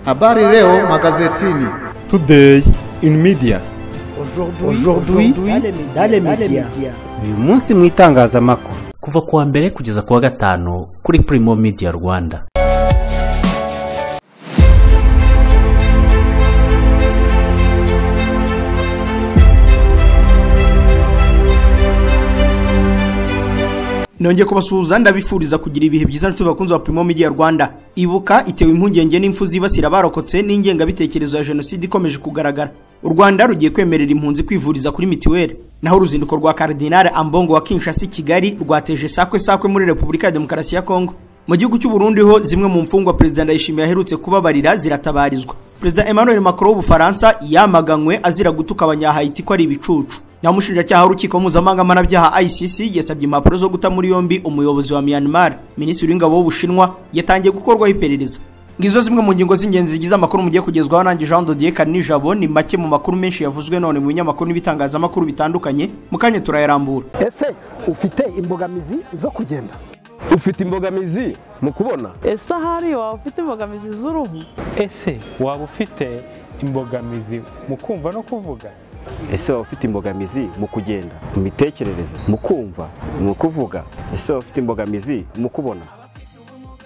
Habari leo magazetini. Today in media. Aujourd'hui dans les médias. Uyu munsi mu itangazamakuru. Kuva kuwa mbere kugeza kuwa gatanu kuri Primo Media Rwanda. Nongeye kubasuhuza ndabifuriza kugira ibihe byiza nshuti bakunze wa Primo Media Rwanda. Ibuka itewe impungenge n'imfu zibasira barokotse n'ingenga bitekerezo ya genocide ikomeje kugaragara. U Rwanda rugiye kwemerera impunzi kwivuriza kuri mitiweli. Naho uruzinduko rwa Cardinal Ambongo wa Kinshasa Kigali rwateje sakwe muri Repubulika ya Demokarasi ya Kongo. Mu gihugu cy'u Burundi ho zimwe mu mfungwa President Ndayishimiye aherutse kubabarira ziratabarizwa. President Emmanuel Macron w'Ubufaransa yamaganywe azira gutuka abanyahayiti ko ari ibicucu. Namushinjacyaha urukiko mpuzamahanga mpanabyaha ICC yasabye impapuro zo guta muri yombi umuyobozi wa Myanmar. Minisitiri w'ingabo w'Ubushinwa yatangiye gukorwaho iperereza. Ngizo zimwe mu ngingo z'ingenzi zigize amakuru mugiye kugezwaho nanjye Jean Dodier Kanijabo. Ni make mu makuru menshi yavuzwe none mu binyamakuru n'ibitangazamakuru bitandukanye. Mukanye turayarambura. Ese ufite imbogamizi zo kugenda? Ufite imbogamizi mu kubona? Ese hari waba ufite imbogamizi z'uruhu? Ese waba ufite imbogamizi mu kumva no kuvuga? Ese waba ufite imbogamizi mu kugenda, mu mitekerereze, mu kumva, mu kuvuga? Ese waba ufite imbogamizi mu kubona?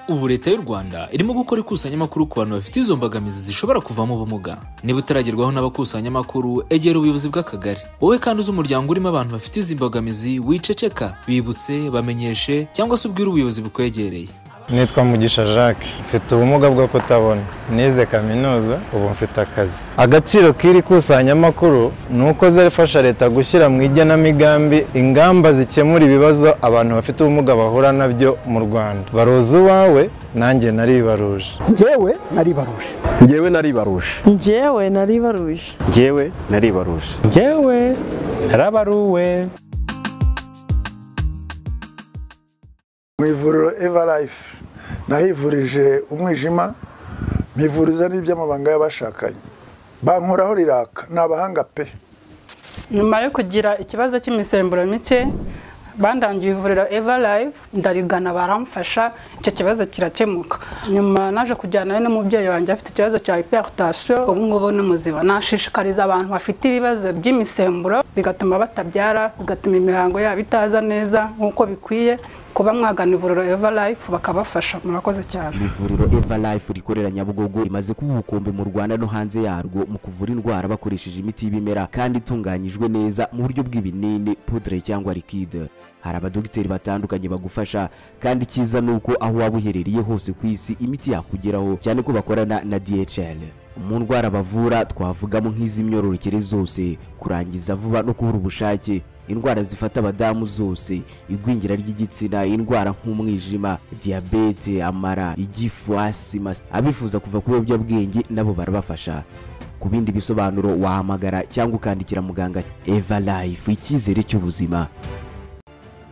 Ubu leta y'u Rwanda irimo gukora ikusanyamakuru ku bantu bafite izo mbogamizi zishobora kuvamo ubumuga. Niba utaragerwaho n'abakusanyamakuru, egera ubuyobozi bw'akagari. Wowe kandi uzi umuryango urimo abantu bafite izi mbogamizi, wiceceka, bibutse, bamenyeshe cyangwa se ubwire ubuyobozi bukwegereye. Nitwa Mugisha Jacques, mfite ubumuga bwo kutabona. Nize kaminuza, ubu mfite akazi. Agaciro k'iri kusanyamakuru nuko zafasha leta gushyira mu igenamigambi ingamba zikemura ibibazo abantu bafite ubumuga bahura nabyo mu Rwanda. Baruzi wawe, nanjye naribaruje. Njyewe naribaruje. Njyewe naribaruje. Njyewe naribaruje. Njyewe naribaruje. Njyewe narabaruwe. Mu ivuriro Eva Life nahivurije umwijima, mpivuriza n'iby'amabanga y'abashakanye. Bankoraho riraka n'abahanga pe. Nyuma yo kugira ikibazo cy'imisemburo mike bandangiye ivuriro Eva Life, ndarigana baramfasha, icyo kibazo kirakemuka. Nyuma naje kujyana n'umubyeyi wanjye afite ikibazo cya hypertension, ubu ngubu n'umuziba. Nashishikariza abantu bafite ibibazo by'imisemburo bigatuma batabyara, bigatuma imihango yabo itaza neza nk'uko bikwiye, kuba mwagana ivuriro Eva Life bakabafasha. Murakoze cyane. Ivuriro Eva Life rikorera Nyabugogo rimaze kuba ubukombe mu Rwanda no hanze yarwo mu kuvura indwara bakoresheje imiti y'ibimera kandi itunganyijwe neza mu buryo bw'ibinini, poudre cyangwa liquide. Hari abadogiteri batandukanye bagufasha kandi kiza nuko aho waba uherereye hose ku isi imiti yakugeraho, cyane ko bakorana na DHL. Mu ndwara bavura twavugamo nk'iz'imyororokere zose, kurangiza vuba no kubura ubushake, indwara zifata abadamu zose, igwingira ry'igitsina, indwara nk'umwijima, diabete, amara, igifu, asima. Abifuza kuva ku biyobyabwenge nabo barabafasha. Ku bindi bisobanuro wahamagara cyangwa ukandikira muganga. Eva Life, icyizere cy'ubuzima.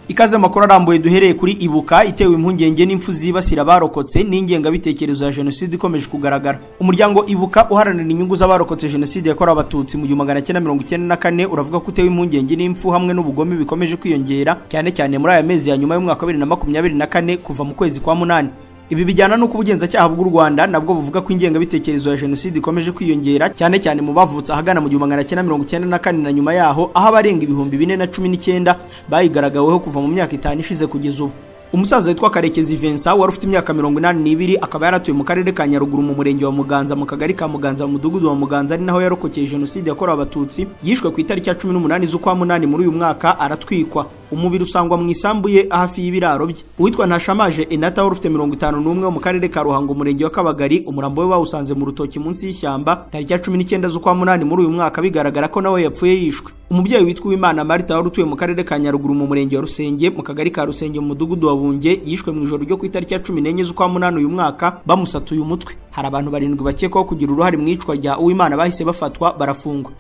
Ikaze makuru arambuye duhereye kuri Ibuka itewe impungenge n'imfu zibasira barokotse n'ingenga bitekerezo ya genocide ikomeje kugaragara. Umuryango Ibuka uharanira inyungu z'abarokotse genocide yakorewe abatutsi mu 1994 uravuga ko utewe impungenge n'imfu hamwe n'ubugome bikomeje kwiyongera cyane muri aya mezi ya nyuma y'umwaka 2024 kuva mu kwezi kwa munani. Ibi bijyana no kubugenzacyaha bw'u Rwanda nabwo buvuga ko ingenga bitekerezo ya genocide ikomeje kwiyongera cyane mu bavutse ahagana mu 1994 na nyuma yaho, aho abarenga ibihumbi 419 bayigaragaweho kuva mu myaka 5 ishize kugeza ubu. Umusaza witwa Karekezi Vincent wari ufite imyaka 82 akaba yaratuye mu karere ka Nyaruguru mu murenge wa Muganza mu kagari ka Muganza mu mudugudu wa Muganza, ari naho yarokokeye genocide yakorewe abatutsi. Yishwe ku itariki ya 18 z'ukwa munani muri uyu mwaka, aratwikwa. Umubiri usangwa mu isambu ye hafi y'ibiraro bye. Uwitwa Ntashamaje Enata wari ufite 51 mu karere ka Ruhango umurenge wa Kabagari, umurambo we bawusanze mu rutoki munsi y'ishyamba tariki ya 19 z'ukwa munani muri uyu mwaka, bigaragara ko nawe yapfuye yishwe. Umubyeyi witwa Uwimana Marita wari utuye mu karere ka Nyaruguru mu murenge wa Rusenge mu kagari ka Rusenge mu mudugudu wa Bunge, yishwe mu ijoro ryo ku itariki ya 14 z'ukwa munani uyu mwaka bamusatuye umutwe. Hari abantu 7 bakekwaho kugira uruhare mu icwa rya Uwimana bahise bafatwa barafungwa.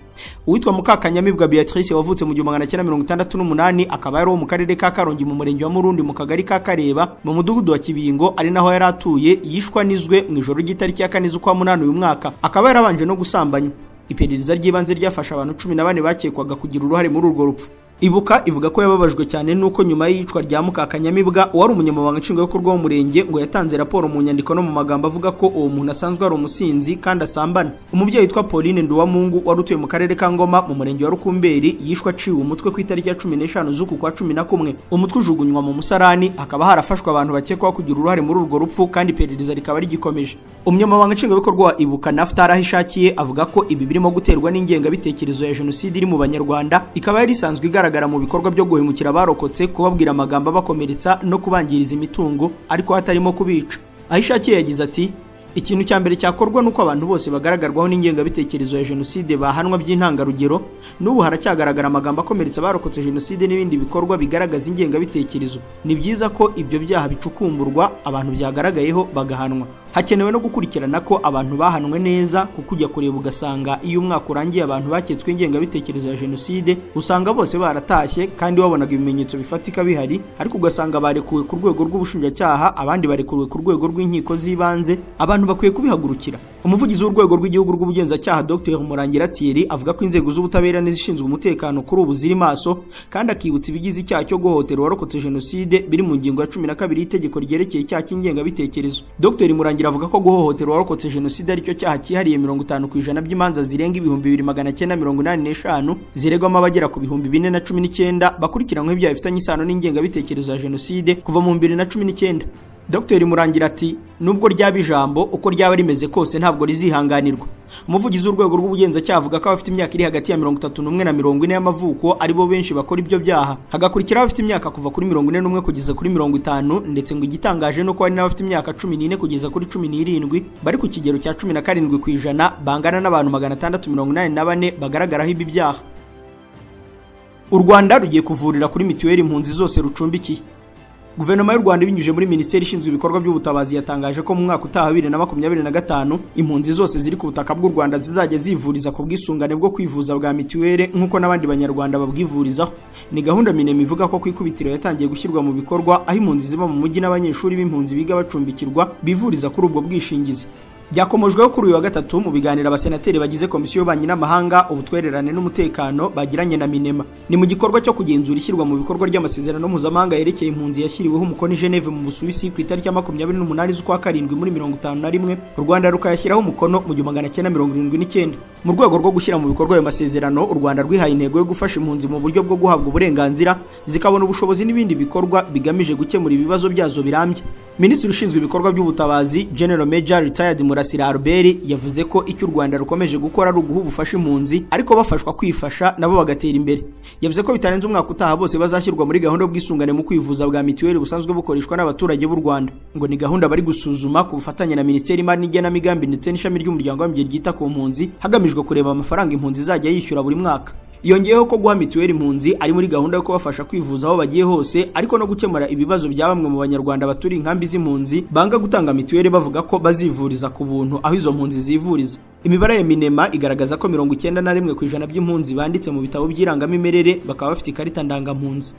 Uwitwa Mukakanyamibwa Beatrice wavutse mu 1968 akaba yari wo mu karere ka Karongi mu murenge wa Murundi mu kagari ka Kareba mu mudugudu wa Kibingo, ari naho yari atuye, yishwa nizwe mu ijoro ry'itariki ya 4 z'ukwa munani uyu mwaka. Akaba yarabanje no gusambanywa. Iperereza ry'ibanze ryafasha abantu 14 bakekwaga kugira uruhare muri urwo rupfu. Ibuka ivuga ko yababajwe cyane nuko nyuma y'iyicwa rya Mukakanyamibwa wari umunyamabanga nshingwabikorwa w'umurenge ngo yatanze raporo mu nyandiko no mu magambo avuga ko uwo muntu asanzwe ari umusinzi kandi asambana. Umubyeyi witwa Pauline Nduwamungu wari utuye mu karere ka Ngoma mu murenge wa Rukumberi yishwa aciwe umutwe ku itariki ya 15 z'uku kwa 11. Umutwe ujugunywa mu musarani, hakaba harafashwe abantu bakekwaho kugira uruhare muri urwo rupfu kandi iperereza rikaba rigikomeje. Umunyamabanga nshingwabikorwa wa Ibuka Naftali Ahishakiye avuga ko ibi birimo guterwa n'ingengabitekerezo ya jenoside iri mu Banyarwanda, ikaba yari isanzwe igaragara mu bikorwa byo guhemukira abarokotse, kubabwira amagambo abakomeretsa no kubangiriza imitungo ariko hatarimo kubica. Ahishakiye yagize ati ikintu cya mbere cyakorwa nuko abantu bose bagaragarwaho n'ingengabitekerezo ya jenoside bahanwa by'intangarugero. N'ubu haracyagaragara amagambo akomeretsa abarokotse jenoside n'ibindi bikorwa bigaragaza ingengabitekerezo. Ni byiza ko ibyo byaha bicukumburwa, abantu byagaragayeho bagahanwa. Hakenewe no gukurikirana ko abantu bahanwe neza, kuko ujya kureba ugasanga iyo umwaka urangiye abantu baketswe ingengabitekerezo ya jenoside usanga bose baratashye kandi wabonaga ibimenyetso bifatika bihari, ariko ugasanga barekuwe ku rwego rw'ubushinjacyaha, abandi barekuwe ku rwego rw'inkiko z'ibanze. Abantu bakwiye kubihagurukira. Umuvugizi w'urwego rw'igihugu rw'ubugenzacyaha Dr Murangira Thierry avuga ko inzego z'ubutabera n'izishinzwe umutekano kuri ubu ziri maso, kandi akibutsa ibigize icyaha cyo guhohotera uwarokotse jenoside biri mu ngingo ya 12 y'itegeko ryerekeye icyaha cy'ingengabitekerezo. Dr Murangira avuga ko guhohotera uwarokotse jenoside ari cyo cyaha cyihariye 50% by'imanza zirenga 2985 ziregwamo abagera ku 4019 bakurikiranyweho ibyaha bifitanye isano n'ingengabitekerezo ya jenoside kuva mu 2019. Dr Murangira ati nubwo ryaba ijambo uko ryaba rimeze kose ntabwo rizihanganirwa. Umuvugizi w'urwego rw'ubugenzacyaha avuga ko abafite imyaka iri hagati ya 31 na 40 y'amavuko ari bo benshi bakora ibyo byaha, hagakurikira abafite imyaka kuva kuri 41 kugeza kuri 50, ndetse ngo igitangaje no ko hari n'abafite imyaka 14 kugeza kuri 17 bari ku kigero cya 17% bangana n'abantu 684 bagaragaraho ibi byaha. U Rwanda rugiye kuvurira kuri mituweli impunzi zose rucumbikiye. Guverinoma y'u Rwanda ibinyujije muri Minisiteri ishinzwe ibikorwa by'ubutabazi yatangaje ko mu mwaka utaha 2025 impunzi zose ziri ku butaka bw'u Rwanda zizajya zivuriza ku bwisungane bwo kwivuza bwa mituweli nk'uko n'abandi banyarwanda babwivurizaho. Ni gahunda Minema ivuga ko kwikubitiro yatangiye gushyirwa mu bikorwa, aho impunzi ziba mu mujyi n'abanyeshuri b'impunzi biga bacumbikirwa bivuriza kuri ubwo bwishingizi. Byakomojweho kuri uyu wa gatatu mu biganiro abasenateri bagize komisiyo y'ububanyi n'amahanga, ubutwererane n'umutekano bagiranye na Minema. Ni mu gikorwa cyo kugenzura ishyirwa mu bikorwa ry'amasezerano mpuzamahanga yerekeye impunzi yashyiriweho umukono i Geneve mu Busuwisi ku itariki ya 28 z'ukwa karindwi muri 1951, u Rwanda rukayashyiraho umukono mu 1979. Mu rwego rwo gushyira mu bikorwa ayo masezerano, u Rwanda rwihaye intego yo gufasha impunzi mu buryo bwo guhabwa uburenganzira, zikabona ubushobozi n'ibindi bikorwa bigamije gukemura ibibazo byazo birambye. Minisitiri ushinzwe ibikorwa by'ubutabazi General Major Retired Murasira Albert yavuze ko icyo u Rwanda rukomeje gukora ari uguha ubufasha impunzi, ariko bafashwa kwifasha nabo bagatera imbere. Yavuze ko bitarenze umwaka utaha bose bazashyirwa muri gahunda y'ubwisungane mu kwivuza bwa mituweli busanzwe bukoreshwa n'abaturage b'u Rwanda. Ngo ni gahunda bari gusuzuma ku bufatanye na Minisiteri y'Imari n'Igenamigambi ndetse n'ishami ry'umuryango w'abibumbye ryita ku mpunzi, hagamijwe kureba amafaranga impunzi zajya yishyura buri mwaka. Yongeyeho ko guha mituweli impunzi ari muri gahunda yo kubafasha kwivuza aho bagiye hose, ariko no gukemura ibibazo bya bamwe mu banyarwanda baturi inkambi z'impunzi banga gutanga mituweli bavuga ko bazivuriza ku buntu aho izo mpunzi zivuriza. Imibare ya Minema igaragaza ko 91% by'impunzi banditse mu bitabo by'irangamimerere bakaba bafite ikarita ndangampunzi.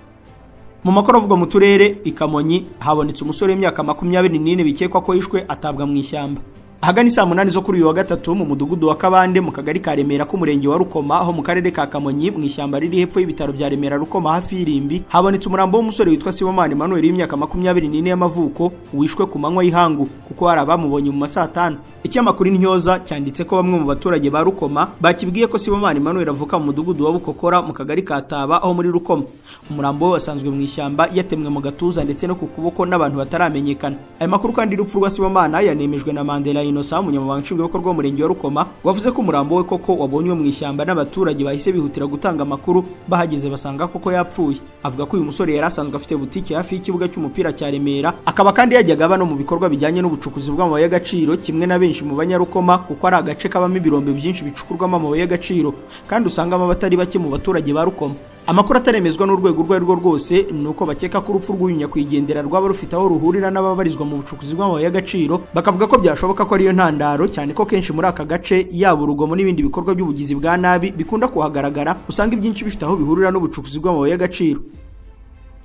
Mu makuru avugwa mu turere, i Kamonyi habonetse umusore w'imyaka 24 bikekwa ko yishwe atabwa mu ishyamba. Ahagana saa 8 zo kuri uyu wa gatatu mu mudugudu wa Kabande mu kagari ka Remera k'umurenge wa Rukoma aho mu karere ka Kamonyi mu ishyamba riri hepfo y'ibitaro bya Remera Rukoma hafi y'Irimbi, habonetse umurambo w'umusore witwa Sibomana Emmanuel w'imyaka 24 y'amavuko wishwe ku manywa y'ihangu, kuko hari abamubonye mu masaa 5. Ikinyamakuru Intyoza cyanditse ko bamwe mu baturage ba Rukoma bakibwiye ko Sibomana Emmanuel avuka mu mudugudu wa Bukokora mu kagari ka Taba aho muri Rukoma. Umurambo we wasanzwe mu ishyamba yatemwe mu gatuza ndetse no ku kuboko n'abantu bataramenyekana. Aya makuru kandi urupfu rwa Sibomana yanemejwe na Mandela Innocent, umunyamabanga nshingwabikorwa w'umurenge wa Rukoma, wavuze ko umurambo we koko wabonywe mu ishyamba n'abaturage bahise bihutira gutanga amakuru, bahageze basanga koko yapfuye. Avuga ko uyu musore yari asanzwe afite butike hafi y'ikibuga cy'umupira cya Remera, akaba kandi yajyaga aba no mu bikorwa bijyanye n'ubucukuzi bw'amabuye y'agaciro kimwe na benshi mu Banyarukoma, kuko ari agace kabamo ibirombe byinshi bicukurwamo amabuye y'agaciro kandi usangamo abatari bake mu baturage ba Rukoma. Amakuru ataremezwa n'urwego urwo ari rwo rwose nuko bakeka ko urupfu rw'uyu nyakwigendera rwaba rufite aho ruhurira n'ababarizwa mu bucukuzi bw'amabuye y'agaciro, bakavuga ko byashoboka ko ariyo ntandaro, cyane ko kenshi muri aka gace yaba urugomo n'ibindi bikorwa by'ubugizi bwa nabi bikunda kuhagaragara, usanga ibyinshi bifite aho bihurira n'ubucukuzi bw'amabuye y'agaciro.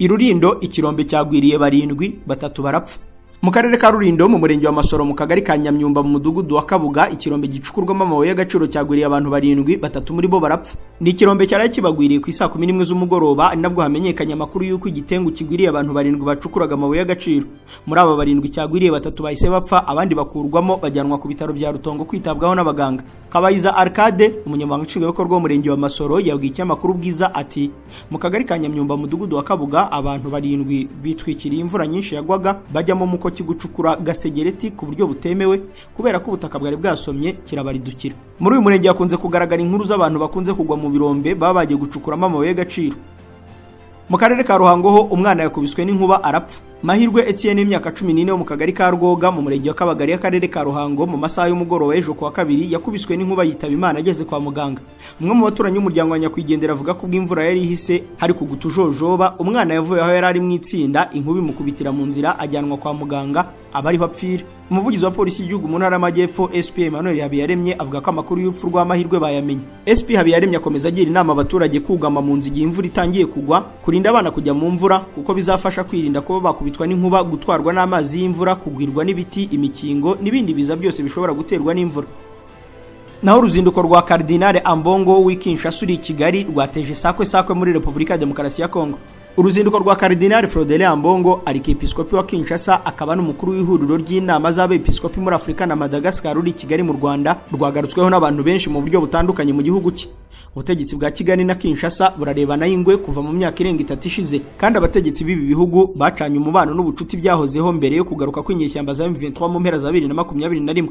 I Rulindo ikirombe cyagwiriye 7, 3 barapfa. Mu karere ka Rulindo mu murenge wa Masoro mu kagari ka Nyamyumba mu mudugudu wa Kabuga ikirombe gicukurwamo amabuye y'agaciro cyagwiriye abantu 7 batatu muri bo barapfa. Ni ikirombe cyari kibagwiriye ku isaa 11 z'umugoroba ari nabwo hamenyekanye amakuru y'uko igitengu kigwiriye abantu 7 bacukuraga amabuye y'agaciro. Muri aba 7 cyagwiriye batatu bahise bapfa abandi bakurwamo bajyanwa ku bitaro bya Rutongo kwitabwaho n'abaganga. Kabayiza Arcade umunyamabanga nshingwabikorwa w'umurenge wa Masoro yabwiye ikinyamakuru Bwiza ati mu kagari ka Nyamyumba mu mudugudu wa Kabuga abantu 7 bitwikiriye imvura nyinshi yagwaga bajyamo muko kigucukura gasegereti ku buryo butemewe kubera ko ubutaka bwari bwasomye kirabaridukira. Muri uyu murenge yakunze kugaragara inkuru z'abantu bakunze kugwa mu birombe baba bagiye gucukuramo amabuye y'agaciro. Mu karere ka Ruhango ho umwana yakubiswe n'inkuba arapfa. Mahirwe Etienne imyaka 14 mu kagari ka Rwoga mu murenge wa Kabagari y'akarere ka Ruhango mu masaha y'umugoroba ejo kuwa kabiri yakubiswe n'inkuba yitaba Imana ageze kwa muganga. Umwe mu baturanyi umuryango wa nyakwigendera avuga ko bw'imvura yari ihise hari kugutujojoba umwana yavuye aho yari ari mu itsinda inkuba imukubitira mu nzira ajyanwa kwa muganga abariho apfira. Umuvugizi wa polisi y'igihugu mu ntara y'Amajyepfo SP Emmanuel Habiyaremye avuga ko amakuru y'urupfu rw'amahirwe bayamenye. SP Habiyaremye akomeza agira inama abaturage kugama mu nzi igihe imvura itangiye kugwa, kurinda abana kujya mu mvura kuko bizafasha kwirinda kuba bakubitwa n'inkuba, gutwarwa n'amazi y'imvura, kugwirwa n'ibiti, imikingo n'ibindi biza byose bishobora guterwa n'imvura. Naho uruzinduko rwa Cardinal Ambongo w'Kinshasa uri Kigali rwateje sakwe muri Repubulika ya Demokarasi ya Kongo. Uruzinduko rwa Cardinal Frodele Ambongo arikepiskopi wa Kinshasa akaba n'umukuru w'ihuriro ry'inama z'abepiskopi muri Afrika na Madagascar uri Kigali mu Rwanda rwagarutsweho n'abantu benshi mu buryo butandukanye mu gihugu cye. Ubutegetsi bwa Kigali na Kinshasa burarebana y'ingwe kuva mu myaka irenga 3 ishize kandi abategetsi b'ibi bihugu bacanye umubano n'ubucuti byahozeho mbere yo kugaruka kw'inyeshyamba za M23 mu mpera za 2021.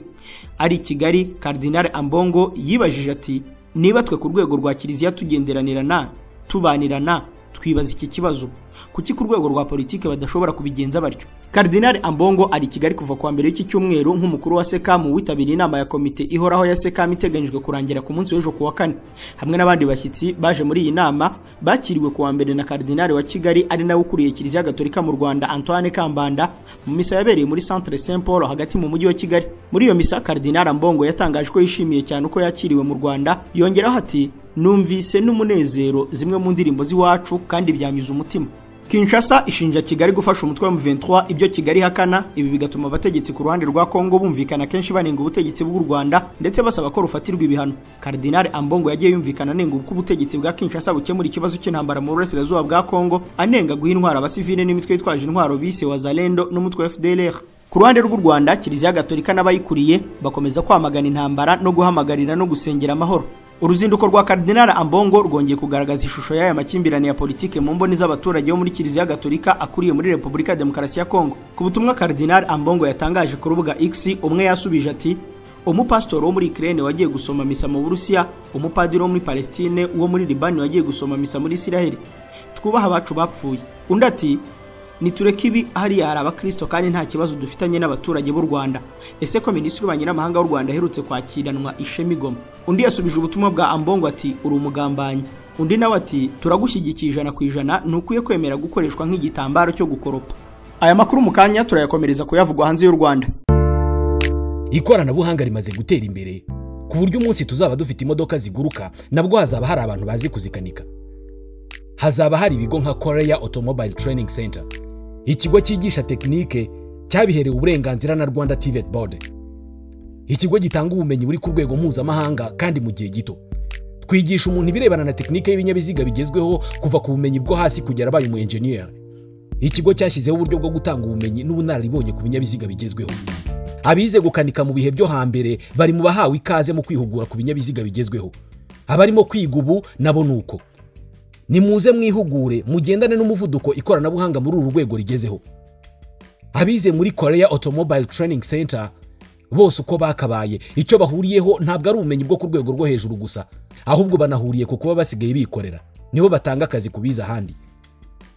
Ari Kigali Cardinal Ambongo yibajije ati niba twe ku rwego rwa Kiliziya tugenderanirana tubanirana twibaza iki kibazo kuki ku rwego rwa politike badashobora kubigenza batyo. Cardinal Ambongo ari Kigali kuva kwa mbere y'iki cyumweru nk'umukuru wa SECAM witabiriye inama ya komite ihoraho ya SECAM iteganyijwe kurangira ku munsi w'ejo kuwa 4 hamwe n'abandi bashyitsi baje muri iyi nama bakiriwe kuwa mbere na Cardinal wa Kigali ari nawe ukuriye Kiliziya Gatolika mu Rwanda Antoine Kambanda mu misa yabereye muri Centre Saint Paul hagati mu mujyi wa Kigali. Muri iyo misa Cardinal Ambongo yatangaje ko yishimiye cyane uko yakiriwe mu Rwanda, yongeraho ati numvise n'umunezero zimwe mu ndirimbo z'iwacu kandi byanyuze umutima. Kinshasa ishinja Kigali gufasha umutwe wa M23 ibyo Kigali hakana, ibi bigatuma abategetsi ku ruhande rwa Kongo bumvikana kenshi banenga ubutegetsi bw'u Rwanda ndetse basaba ko rufatirwa ibihano. Cardinal Ambongo yagiye yumvikana nenga uko ubutegetsi bwa Kinshasa bukemura ikibazo cy'intambara mu burasirazuba bwa Kongo, anenga guha intwaro abasivile n'imitwe yitwaje intwaro bise Wazalendo n'umutwe wa FDLR. Ku ruhande rw'u Rwanda Kiliziya Gatolika n'abayikuriye bakomeza kwamagana intambara no guhamagarira no gusengera amahoro. Uruzinduko rwa Cardinal Ambongo rwongeye kugaragaza ishusho y'aya makimbirane ya politike mu mboni z'abaturage bo muri Kiliziya Gatolika akuriye muri Repubulika ya Demokarasi ya Kongo. Ku butumwa Cardinal Ambongo yatangaje ku rubuga X umwe yasubije ati umupastor wo muri Ukraine wagiye gusoma misa mu Burusiya, umupadiri wo muri Palestine, uwo muri Libani wagiye gusoma misa muri Isiraheli. Twubaha abacu bapfuye. Undi ati nitureke ibi hariya hari abakristo kandi nta kibazo dufitanye n'abaturage b'u Rwanda. Ese ko minisitiri w'abanyamahanga w'u Rwanda aherutse kwakiranwa Ishema Igoma. Undi yasubije ubutumwa bwa Ambongo ati uri umugambanyi. Undi nawe ati turagushyigikiye 100% nukuye kwemera gukoreshwa nk'igitambaro cyo gukoropa. Aya makuru mu kanya turayakomereza kuyavugwa hanze y'u Rwanda. Ikoranabuhanga rimaze gutera imbere ku buryo umunsi tuzaba dufite imodoka ziguruka nabwo hazaba hari abantu bazi kuzikanika. Hazaba hari ibigo nka Korea Automobile Training Center, ikigo cyigisha tekinike cyabiherewe uburenganzira na Rwanda TVET Board. Ikigo gitanga ubumenyi buri ku rwego mpuzamahanga kandi mu gihe gito. Twigisha umuntu ibirebana na tekinike y'ibinyabiziga bigezweho kuva ku bumenyi bwo hasi kugera abaye umu engineer. Ikigo cyashyizeho uburyo bwo gutanga ubumenyi n'ubunararibonye ku binyabiziga bigezweho. Abize gukanika mu bihe byo hambere bari mu bahawe ikaze mu kwihugura ku binyabiziga bigezweho. Abarimo kwiga ubu nabo nuko. Nimuze mwihugure mugendane n'umuvuduko ikoranabuhanga muri uru rwego rigezeho. Abize muri Korea Automobile Training Center bose uko bakabaye icyo bahuriyeho ntabwo ari ubumenyi bwo ku rwego rwo hejuru gusa, ahubwo banahuriye ku kuba basigaye bikorera. Nibo batanga akazi kubiza handi.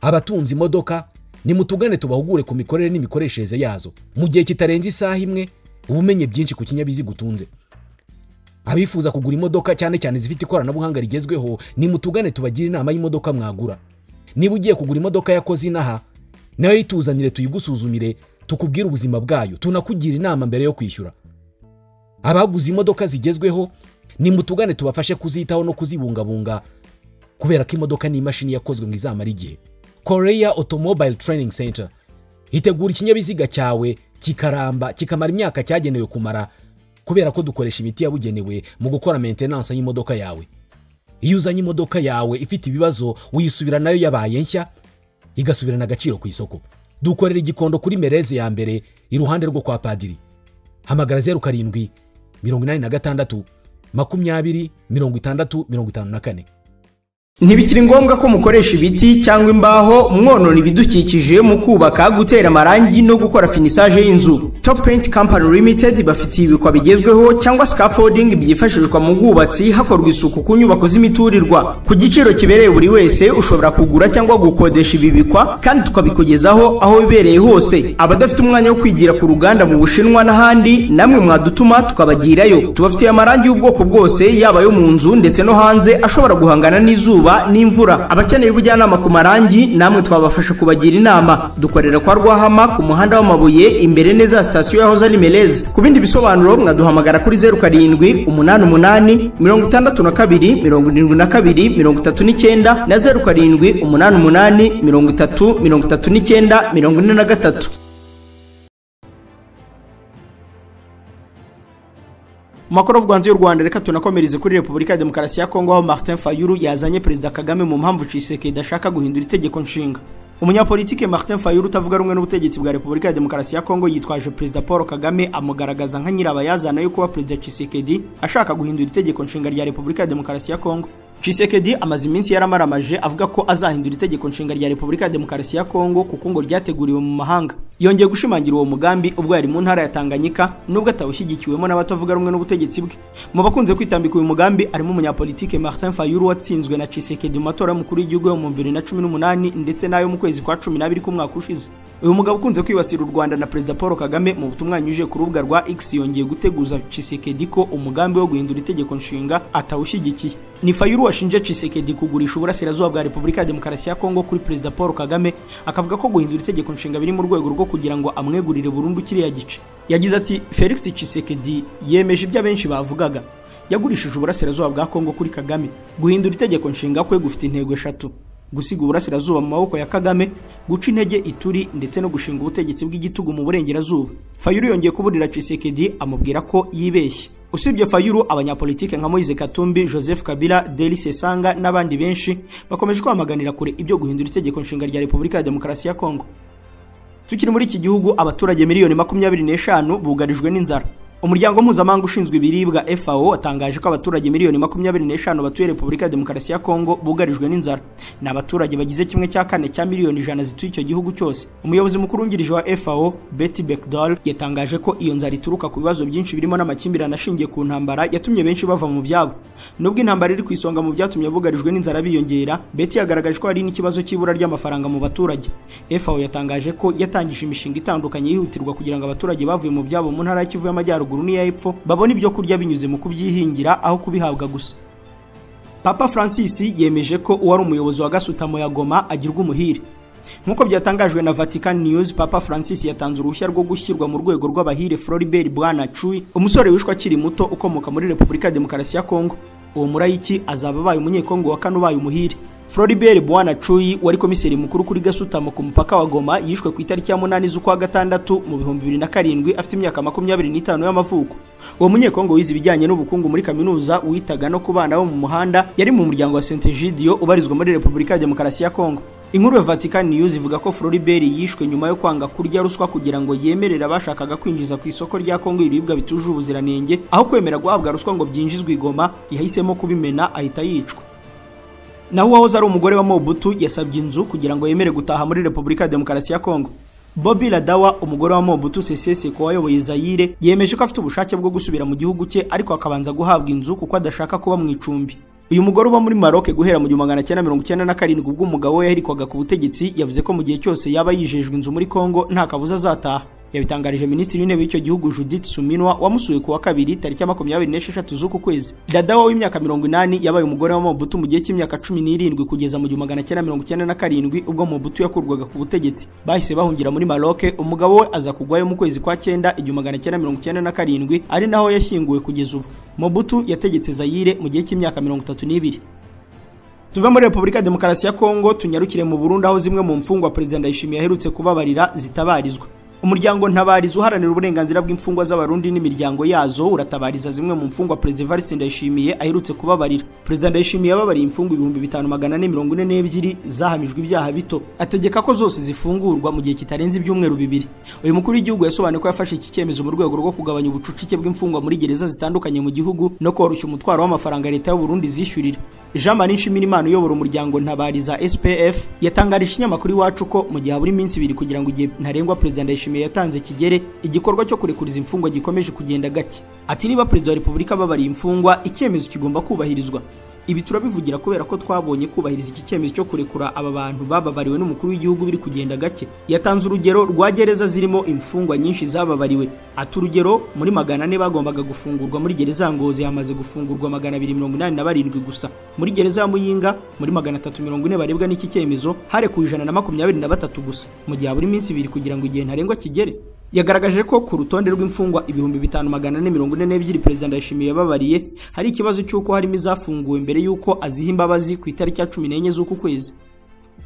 Abatunzi imodoka nimutugane tubahugure ku mikorere n'imikoreshereze yazo mu gihe kitarenze isaha imwe, ubumenye byinshi ku kinyabiziga utunze. Abifuza kugura imodoka cyane cyane zifite ikoranabuhanga rigezweho nimutugane tubagira inama y'imodoka mwagura. Niba ugiye kugura imodoka yakoze inaha nayo yituzanire tuyigusuzumire tukubwira ubuzima bwayo tunakugira inama mbere yo kwishyura. Abaguze imodoka zigezweho nimutugane tubafashe kuzitaho no kuzibungabunga kubera ko imodoka ni imashini yakozwe mu izamara igihe. Korea Automobile Training Center itegura ikinyabiziga cyawe kikaramba kikamara imyaka cyagenewe kumara, kubera ko dukoresha imiti yabugenewe mu gukora maintenance y'imodoka yawe. Iyo uzanye imodoka yawe ifite ibibazo uyisubira nayo yabaye nshya igasubirana agaciro ku isoko. Dukorera igikondo kuri Mereze ya mbere iruhande rwo kwa Padiri. Hamagara 07 86 20 60 54. Ntibikiri ngombwa ko mukoresha ibiti cyangwa imbaho mwonona ibidukikije mu kubaka, gutera amarangi no gukora finissage y'inzu. Top Paint Company Limited bafitiye ibikwa bigezweho cyangwa scaffolding byifashishwa mu bwubatsi hakorwa isuku ku nyubako z'imiturirwa. Ku giciro kibereye buri wese ushobora kugura cyangwa gukodesha ibi bikwa kandi tukabikugezaho aho bibereye hose. Abadafite umwanya wo kwigira ku ruganda mu Bushinwa n'ahandi, namwe mwadutuma tukabagirayo. Tubafitiye amarangi y'ubwoko bwose, yaba yo mu nzu ndetse no hanze, ashobora guhangana n'izuba n'imvura. Abakeneye ubujyanama ku marangi namwe twabafasha kubagira inama. Dukorera kwa Rwahama ku muhanda w'amabuye imbere neza station ya Hoza Limelez. Ku bindi bisobanuro mwaduhamagara kuri 07 88 62 72 39 na 07 88 30 39 43. Makuru y'u Rwanda, reka tunakomereze kuri Repubulika ya Demokarasi ya Kongo, aho Martin Fayulu yazanye Perezida Kagame mu mpamvu Tshisekedi ashaka guhindura itegeko nshinga. Umunyapolitike Martin Fayulu utavuga rumwe n'ubutegetsi bwa Repubulika ya Demokarasi ya Kongo yitwaje Perezida Paul Kagame amugaragaza nka nyirabayazana yo kuba Perezida Tshisekedi ashaka guhindura itegeko nshinga rya Repubulika ya Demokarasi ya Kongo. Tshisekedi amaze iminsi yaramaramaje avuga ko azahindura itegeko nshinga rya Repubulika ya Demokarasi ya Kongo kuko ngo ryateguriwe mu mahanga. Yongeye gushimangira uwo mugambi ubwo yari mu ntara ya Tanganyika, nubwo atawushyigikiwemo n'abatavuga rumwe n'ubutegetsi bwe. Mu bakunze kwitambika uyu mugambi arimo umunyapolitike Martin Fayulu watsinzwe na Tshisekedi mu matora y'umukuru w'igihugu yo mu 2018 ndetse nayo mu kwezi kwa 12 k'umwaka ushize. Uyu mugabo ukunze kwibasira u Rwanda na Perezida Paul Kagame mu butumwa yanyujije ku rubuga rwa X yongeye guteguza Tshisekedi ko umugambi wo guhindura itegeko nshinga atawushyigikiye. Ni Fayulu washinje Tshisekedi kugurisha uburasirazuba bwa Repubulika ya Demokarasi ya Kongo kuri Perezida Paul Kagame, akavuga ko guhindura itegeko nshinga biri mu rwego rwo kugira ngo amwegurire burundu kiriya gice. Yagize ati Felix Tshisekedi yemeje ibyo abenshi bavugaga, yagurishije uburasirazuba bwa Kongo kuri Kagame. Guhindura itegeko nshinga kwe gufite intego eshatu: gusiga uburasirazuba mu maboko ya Kagame, guca intege Ituri ndetse no gushinga ubutegetsi bw'igitugu mu burengerazuba. Fayulu yongeye kuburira Tshisekedi amubwira ko yibeshye. Usibye Fayulu, abanyapolitike nka Moise Katumbi, Joseph Kabila, Delice Sanga n'abandi benshi bakomeje kwamaganira kure ibyo guhindura itegeko nshinga rya Repubulika ya Demokarasi ya Kongo. Tukiri muri iki gihugu, abaturage miliyoni 25 bugarijwe n'inzara. Umuryango mpuzamahanga ushinzwe ibiribwa FAO watangaje ko abaturage miliyoni 25 batuye Repubulika ya Demokarasi ya Kongo bugarijwe n'inzara. Ni abaturage bagize 1/4 cya miliyoni 100 zituye icyo gihugu cyose. Umuyobozi mukuru wungirije wa FAO Betty Beckdahl yatangaje ko iyo nzara ituruka ku bibazo byinshi birimo n'amakimbirane ashingiye ku ntambara yatumye benshi bava mu byabo. Nubwo intambara iri ku isonga mu byatumye bugarijwe n'inzara biyongera, Betty yagaragaje ko hari n'ikibazo cy'ibura ry'amafaranga mu baturage. FAO yatangaje ko yatangije imishinga itandukanye yihutirwa kugira ngo abaturage bavuye mu byabo mu ntara y'Kivu y'Amajyaruguru n'iya Epfo babona ibyo kurya binyuze mu kubyihingira aho kubihabwa gusa. Papa Francis yemeje ko uwari umuyobozi wa gasutamo ya Goma agirwa umuhire. Nkuko byatangajwe na Vatican News, Papa Francis yatanze uruhushya rwo gushyirwa mu rwego rw'abahire Floribert Bwana Chui, umusore wishwe akiri muto ukomoka muri Repubulika ya Demokarasi ya Kongo. Uwo murayiki azaba abaye umunyekongo wa kane ubaye umuhire. Floribert Bwana Chui wari komiseri mukuru kuri gasutamo ku mupaka wa Goma yishwe ku itariki ya 8 z'ukwa gatandatu mu 2007 afite imyaka 25 y'amavuko. Uwo munyekongo wize ibijyanye n'ubukungu muri kaminuza witaga no kubana bo mu muhanda, yari mu muryango wa Saint Egidio ubarizwa muri Repubulika ya Demokarasi ya Kongo. Inkuru ya Vatican News ivuga ko Floribert yishwe nyuma yo kwanga kurya ruswa kugira ngo yemerere abashakaga kwinjiza ku isoko rya Kongo ibiribwa bituje ubuziranenge, aho kwemera guhabwa ruswa ngo byinjizwe i Goma yahisemo kubimena ahita yicwa. Naho uwahoze ari umugore wa Mobutu yasabye inzu kugira ngo yemere gutaha muri Repubulika ya Demokarasi ya Kongo. Bobby Ladawa, umugore wa Mobutu Sese Seko wayoboye Zaire, yemeje ko afite ubushake bwo gusubira mu gihugu cye ariko akabanza guhabwa inzu kuko adashaka kuba mu icumbi. Uyu mugore uba muri Maroc guhera mu 1997 ubwo umugabo we yaherikwaga ku butegetsi, yavuze ko mu gihe cyose yaba yijejwe inzu muri Kongo nta kabuza azataha. Yabitangarije Minisitiri w'Intebe w'icyo gihugu Judith Suminwa wamusuye ku wa kabiri tariki ya 26 z'uku kwezi. Ladawa w'imyaka 80 yabaye umugore wa Mobutu mu gihe cy'imyaka 17 kugeza mu 1997 ubwo Mobutu yakurwaga ku butegetsi. Bahise bahungira muri Maroc, umugabo we aza kugwayo mu kwezi kwa 9 1997 ari naho yashyinguwe kugeza ubu. Mobutu yategetse Zaire mu gihe cy'imyaka 32. Tuve muri Repubulika ya Demokarasi ya Kongo tunyarukire mu Burundi aho zimwe mu mfungwa President Ndayishimiye yaherutse kubabarira zitabarizwa. Umuryango ntabariza uharanira uburenganzira bw'imfungwa z'abarundi n'imiryango yazo uratabariza zimwe mu mfungwa President Evariste Ndayishimiye aherutse kubabarira. President Ndayishimiye yababariye imfungwa 5442 zahamijwe ibyaha bito, ategeka ko zose zifungurwa mu gihe kitarenze ibyumweru bibiri. Uyu mukuru w'igihugu yasobanuye ko yafashe iki cyemezo mu rwego rwo kugabanya ubucucike bw'imfungwa muri gereza zitandukanye mu gihugu no koroshya umutwaro w'amafaranga leta y'u Burundi zishyurira. Jean-Marie Nshimirimana uyobora umuryango ntabariza SPF yatangarije ikinyamakuru Iwacu ko mu gihe buri minsi ibiri kugira ngo igihe ntarengwa President Ndayishimiye yatanze kigere igikorwa cyo kurekuriza imfungwa gikomeje kugenda gake. Ati niba President wa Repubulika babariye imfungwa icyemezo kigomba kubahirizwa. Ibi turabivugira kubera ko twabonye kubahiriza iki cyemezo cyo kurekura aba bantu bababariwe n'umukuru w'igihugu biri kugenda gake. Yatanze urugero rwa gereza zirimo imfungwa nyinshi zababariwe. Ati urugero muri 400 bagombaga gufungurwa muri gereza Ngozi yamaze gufungurwa 287 gusa. Muri gereza ya Muyinga muri 340 barebwa n'iki cyemezo hare ku 123 gusa. Mu gihe buri minsi ibiri kugira ngo igihe ntarengwa kigere. Yagaragaje ko ku rutonde rw'imfungwa 5442 President Ndayishimiye yababariye hari ikibazo cy'uko harimo izafunguwe mbere y'uko aziha imbabazi ku itariki ya 14 z'uku kwezi.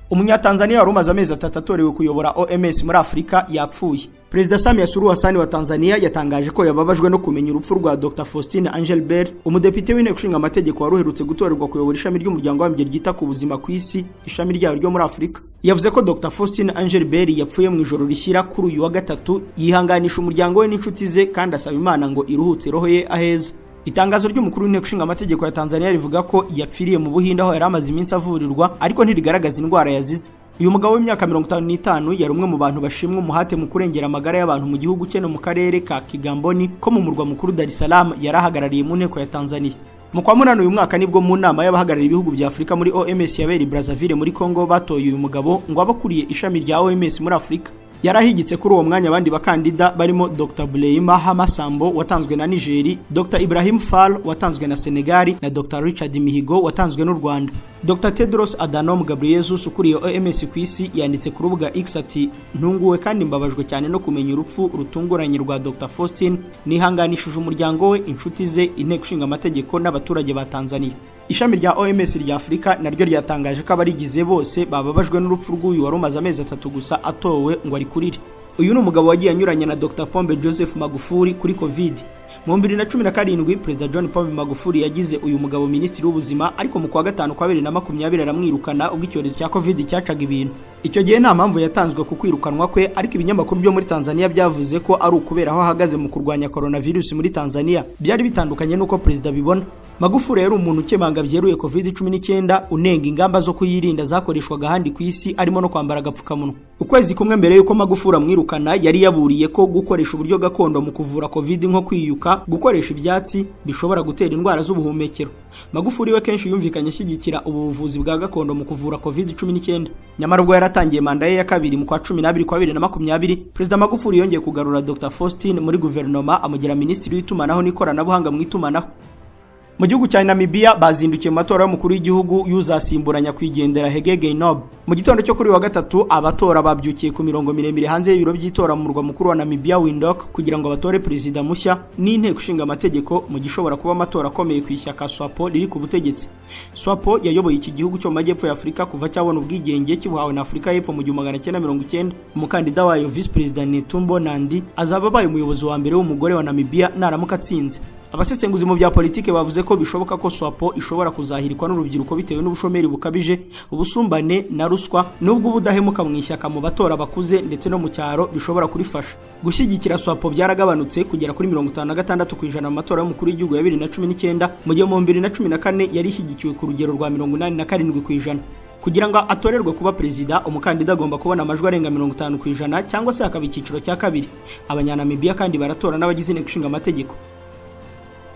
Umunyatanzania wari umaze amezi 3 atorewe kuyobora OMS muri Afrika yapfuye. Perezida Samia Suluhu Hassan wa Tanzania yatangaje ko yababajwe no kumenya urupfu rwa Dr. Faustin Angelbert, umudepite w'inteko ishinga amategeko waruherutse gutorerwa kuyobora ishami ry'umuryango w'abimbye ryita ku buzima ku isi, ishami ryayo ryo muri Afrika. Yavuze ko Dr. Faustin Angelbert yapfuye mu ijoro rishyira kuri uyu wa gatatu, yihanganisha umuryango we n'inshuti ze kandi asaba Imana ngo iruhutse roho ye aheza. Itangazo ry'umukuru w'inteko ishinga amategeko ya Tanzania rivuga ko yapfiriye mu Buhinde aho yari amaze iminsi avurirwa ariko ntirigaragaza indwara yazize. Uyu mugabo w'imyaka 55 yari umwe mu bantu bashimwe umuhate mu kurengera amagara y'abantu mu gihugu cye no mu karere ka Kigamboni ko mu murwa mukuru Dar es Salaam yarahagarariye mu nteko ya Tanzania. Mu kwa munani uyu mwaka nibwo mu nama y'abahagarariye ibihugu bya Afrika muri OMS yabera i Brazzaville muri Congo batoye uyu mugabo ngo abakuriye ishami rya OMS muri Afrika. Yarahigitse kuri uwo mwanya abandi bakandida barimo Dr. Buleima Hamasambo watanzwe na Nigeria, Dr. Ibrahim Fall watanzwe na Senegal na Dr. Richard Mihigo watanzwe n'u Rwanda. Dr. Tedros Adhanom Ghebreyesus ukuriye OMS ku isi yanditse ku rubuga X ati ntunguwe kandi mbabajwe cyane no kumenya urupfu rutunguranye rwa Dr. Faustin, nihanganishije umuryango we, inshuti ze, inteko ishinga amategeko n'abaturage ba Tanzania. Ishami rya OMS rya Afrika naryo ryatangaje ko abarigize bose bababajwe n'urupfu rw'uyu wari umaze amezi 3 gusa atowe ngo ari kurire. Uyu ni umugabo wagiye anyuranye na Dr. Pombe Joseph Magufuli kuri COVID. Mu 2017 President John Pombe Magufuli yagize uyu mugabo minisitiri w'ubuzima ariko mu kwa gatanu kwa 2020 aramwirukana ubwo icyorezo cya COVID cyacaga ibintu. Icyo gihe nta mpamvu yatanzwe ku kwirukanwa kwe ariko ibinyamakuru byo muri Tanzania byavuze ko ari ukubera aho ahagaze mu kurwanya coronavirus muri Tanzania. Byari bitandukanye nuko President bibona. Magufuli yari umuntu ukemanga byeruye COVID-19 unenga ingamba zo kuyirinda zakoreshwaga handi ku isi arimo no kwambara agapfukamunwa. Ukwezi kumwe mbere yuko Magufuli amwirukana yari yaburiye ko gukoresha uburyo gakondo mu kuvura COVID nko kwiyuka, gukoresha ibyatsi bishobora gutera indwara z'ubuhumekero. Magufuli we kenshi yumvikanye ashyigikira ubuvuzi bwa gakondo mu kuvura COVID-19. Nyamara ubwo yaratangiye manda ye ya kabiri mu kwa 12 kwa 2020, President Magufuli yongeye kugarura Dr. Faustin muri guverinoma amugira minisitiri w'itumanaho n'ikoranabuhanga mu itumanaho. Mu gihugu cya Namibia bazindukiye mu matora y'umukuru w'igihugu yuzasimburanya kwigendera Hage Geingob. Mu gitondo cyo kuri wa gatatu abatora babyukiye ku mirongo miremire hanze y'ibiro by'itora mu murwa mukuru wa Namibia Windhoek kugira ngo batore perezida mushya n'inteko ishinga amategeko mu gishobora kuba amatora akomeye ku ishyaka SWAPO riri ku butegetsi. SWAPO yayoboye iki gihugu cyo mu majyepfo ya Afrika kuva cyabona ubwigenge kibuhawe na Afrika y'Epfo mu 1990. Umukandida wayo Vice President Netumbo Nandi azaba baye umuyobozi wa mbere w'umugore wa Namibia naramuka atsinze. Abasesenguzi mu bya politike bavuze ko bishoboka ko SWAPO ishobora kuzahirikwa n'urubyiruko bitewe n'ubushomeri bukabije, ubusumbane na ruswa nubwo ubudahemuka mu ishyaka mu batora bakuze ndetse no mu cyaro bishobora kurifasha. Gushyigikira SWAPO byaragabanutse kugera kuri 56% mu matora y'umukuru w'igihugu ya 2019 mu gihe mu 2014 yari ishyigikiwe ku rugero rwa 87%. Kugira ngo atorerwe kuba perezida, umukandida agomba kubona amajwi arenga 50% cyangwa se akaba icyiciro cya kabiri. Abanyanamibia kandi baratora n'abagize inteko ishinga amategeko.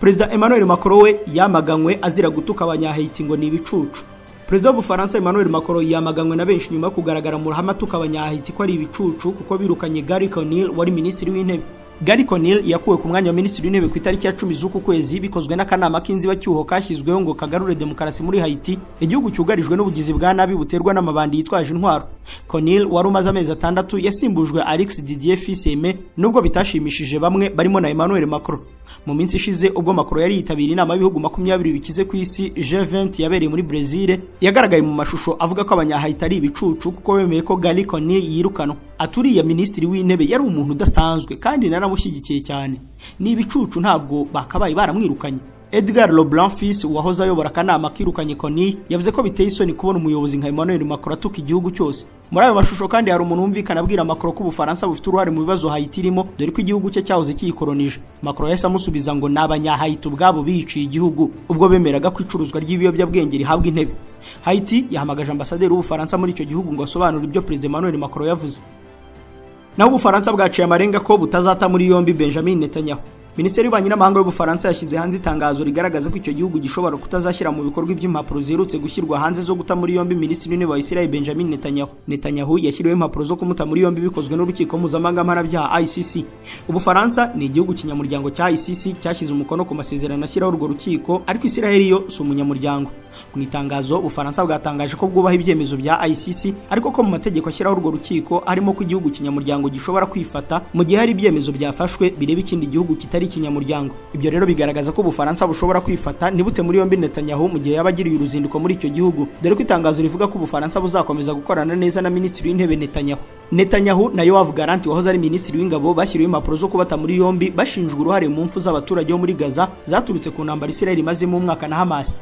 President Emmanuel Macron we yamaganywe azira gutuka abanyahaiti ngo ni ibicucu. President w'Ubufaransa Emmanuel Macron yamaganywe na benshi nyuma kugaragara mu ruhame atuka abanyahaiti ko ari ibicucu kuko birukanye Gary Conille wari minisitiri w'intebe. Gary Conille yakuwe ku mwanya wa minisitiri w'intebe ku itariki ya 10 z'uku kwezi bikozwe n'akanama k'inzibacyuho kashyizweho ngo kagarure demokarasi muri Haiti, igihugu cyugarijwe n'ubugizi bwa nabi buterwa n'amabandi yitwaje intwaro. Conil wari umaze amezi 6 yasimbujwe Alex Didier Fils-Aimé nubwo bitashimishije bamwe barimo na Emmanuel Macron. Mu minsi ishize ubwo Macron yari yitabiriye inama y'ibihugu 20 bikize ku isi G20 yabereye muri Brazil, yagaragaye mu mashusho avuga ko abanyahayita ari ibicucu kuko bemeye ko Gary Conil yirukanwa. Aturiye minisitiri w'intebe yari umuntu udasanzwe kandi naramushyigikiye cyane. Ni ibicucu ntabwo bakabaye baramwirukanye. Edgar Leblanc Fils wahoze ayobora akanama kirukanye Conil yavuze ko biteye isoni kubona umuyobozi nka Emmanuel Macron atuka igihugu cyose. Muri ayo mashusho kandi hari umuntu wumvikana abwira Macron ko Ubufaransa bufite uruhare mu bibazo Haiti irimo dore ko igihugu cye cyahoze kiyikolonije. Macron yahise amusubiza ngo n'abanyahayiti ubwabo biciye igihugu ubwo bemeraga ko icuruzwa ry'ibiyobyabwenge rihabwa intebe. Haiti yahamagaje ambasaderi w'Ubufaransa muri icyo gihugu ngo asobanure ibyo President Emmanuel Macron yavuze. Naho Ubufaransa bwaciye amarenga ko butazata muri yombi Benjamin Netanyahu. Minisiteri y'Ububanyi n'Amahanga y'Ubufaransa yashyize hanze itangazo rigaragaza ko icyo gihugu gishobora kutazashyira mu bikorwa iby'impapuro zirutse gushyirwa hanze zo guta muri yombi Minisitiri w'Intebe wa Israel Benjamin Netanyahu. Netanyahu yashyiriweho impapuro zo kumuta muri yombi bikozwe n'urukiko mpuzamahanga mpanabyaha ICC. Ubufaransa ni igihugu kinyamuryango cya ICC cyashyize umukono ku masezerano ashyiraho urwo rukiko, ariko Israel yo si umunyamuryango. Mu itangazo Ubufaransa bwatangaje ko bwubaha ibyemezo bya ICC, ariko ko mu mategeko ashyiraho urwo rukiko harimo ko igihugu kinyamuryango gishobora kwifata mu gihe hari ibyemezo byafashwe bireba ikindi gihugu kitari kinyamuryango. Ibyo rero bigaragaza ko Ubufaransa bushobora kwifata ntibute muri yombi Netanyahu mu gihe yabagiriye uruzinduko muri icyo gihugu, dore ko itangazo rivuga ko Ubufaransa buzakomeza gukorana neza na Minisitiri w'Intebe Netanyahu na Yoav Gallant wahoze ari Minisitiri w'Ingabo bashyiriweho impapuro zo kubata muri yombi bashinjwa uruhare mu mfu z'abaturage bo muri Gaza zaturutse ku ntambara Israel imaze mu mwaka na Hamas.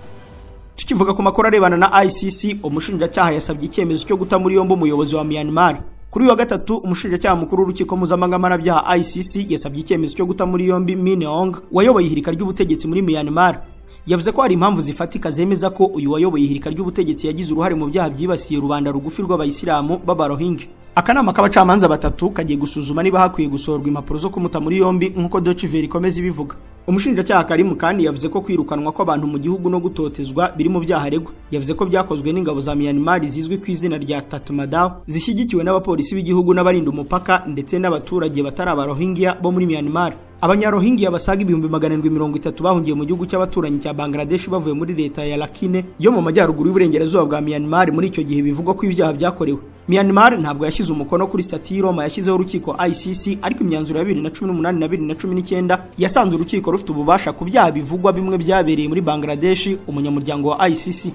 Tukivuga ku makuru arebana na ICC, umushinjacyaha yasabye icyemezo cyo guta muri yombi umuyobozi wa Myanmar. Kuri wa gatatu umushinjacyaha mukuru w'urukiko mpuzamahanga mpanabyaha ICC yasabye icyemezo cyo guta muri yombi Min Aung wayoboye ihirika ry'ubutegetsi muri Myanmar. Yavuze ko hari impamvu zifatika zemeza ko uyu wayoboye ihirika ry'ubutegetsi yagize uruhare mu byaha byibasiye rubanda rugufi rw'abayisilamu b'Abarohingya. Akanama k'abacamanza batatu kagiye gusuzuma niba hakwiye gusorwa impapuro zo kumuta muri yombi nk'uko Deutsche Welle ikomeza ibivuga. Umushinjacyaha Karim kandi yavuze ko kwirukanwa kw'abantu mu gihugu no gutotezwa biri mu byaha aregwa. Yavuze ko byakozwe n'ingabo za Myanmar zizwi ku izina rya Tatmadaw zishyigikiwe n'abapolisi b'igihugu n'abarinda umupaka ndetse n'abaturage batari Abarohingya bo muri Myanmar. Abanyarohingya basaga 730 bahungiye mu gihugu cy'abaturanyi cya Bangladesh bavuye muri leta ya Rakhine yo mu majyaruguru y'uburengerazuba bwa Myanmar. Muri icyo gihe bivugwa ko ibyaha byakorewe. Myanmar ntabwo yashyize umukono kuri Stati ya Roma yashyizeho urukiko ICC, ariko imyanzuro ya 2018 na 2019 yasanze urukiko rufite ububasha ku byaha bivugwa bimwe byabereye muri Bangladesh, umunyamuryango wa ICC.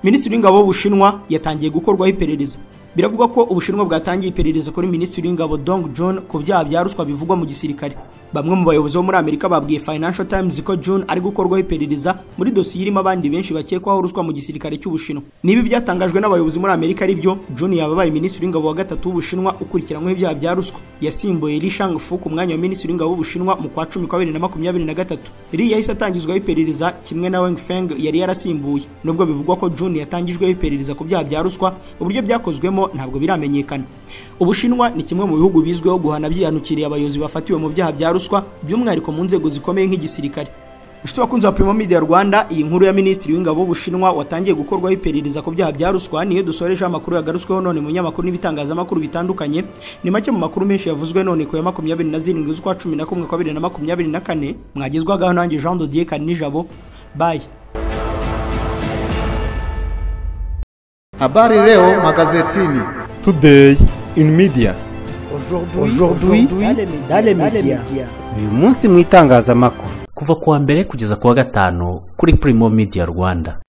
Minisitiri w'Ingabo w'Ubushinwa yatangiye gukorwaho iperereza. Biravugwa ko Ubushinwa bwatangiye iperereza kuri Minisitiri w'Ingabo Dong Jun ku byaha bya ruswa bivugwa mu gisirikare. Bamwe mu bayobozi bo muri Amerika babwiye Financial Times ko Jun ari gukorwaho iperereza muri dosiye irimo abandi benshi bakekwaho ruswa mu gisirikare cy'Ubushinwa. Nibi byatangajwe n'abayobozi muri Amerika ari byo Jun yababaye Minisitiri w'Ingabo wa gatatu w'Ubushinwa ukurikiranyweho ibyaha bya ruswa. Yasimbuye Li Shangfu ku mwanya wa Minisitiri w'Ingabo w'Ubushinwa mu kwa 10 kwa 2023. Li yahise atangizwaho iperereza kimwe na Wang Feng yari yarasimbuye. Nubwo bivugwa ko Jun yatangijweho iperereza ku byaha bya ruswa, uburyo byakozwemo ntabwo biramenyekana. Ubushinwa ni kimwe mu bihugu bizweho guhana byihanukiriye abayobozi bafatiwe mu byaha bya ruswa, by'umwihariko mu nzego zikomeye nk'igisirikare. Inshuti bakunze wa Primo Media Rwanda, iyi nkuru ya Minisitiri w'Ingabo w'Ubushinwa watangiye gukorwaho iperereza ku byaha bya ruswa niyo dusoreje amakuru yagarutsweho none mu nyamakuru n'ibitangazamakuru bitandukanye. Ni make mu makuru menshi yavuzwe none ku ya 27 z'ukwa 11 kwa 2024 mwagizwagaho nanjye Jean Dodier Kanijabo. Bye. Habari leo magazetini. Today in media. Aujourd'hui dans les médias. Uyu munsi mu itangazamakuru. Kuva kuwa mbere kugeza kuwa gatanu kuri Primo Media Rwanda.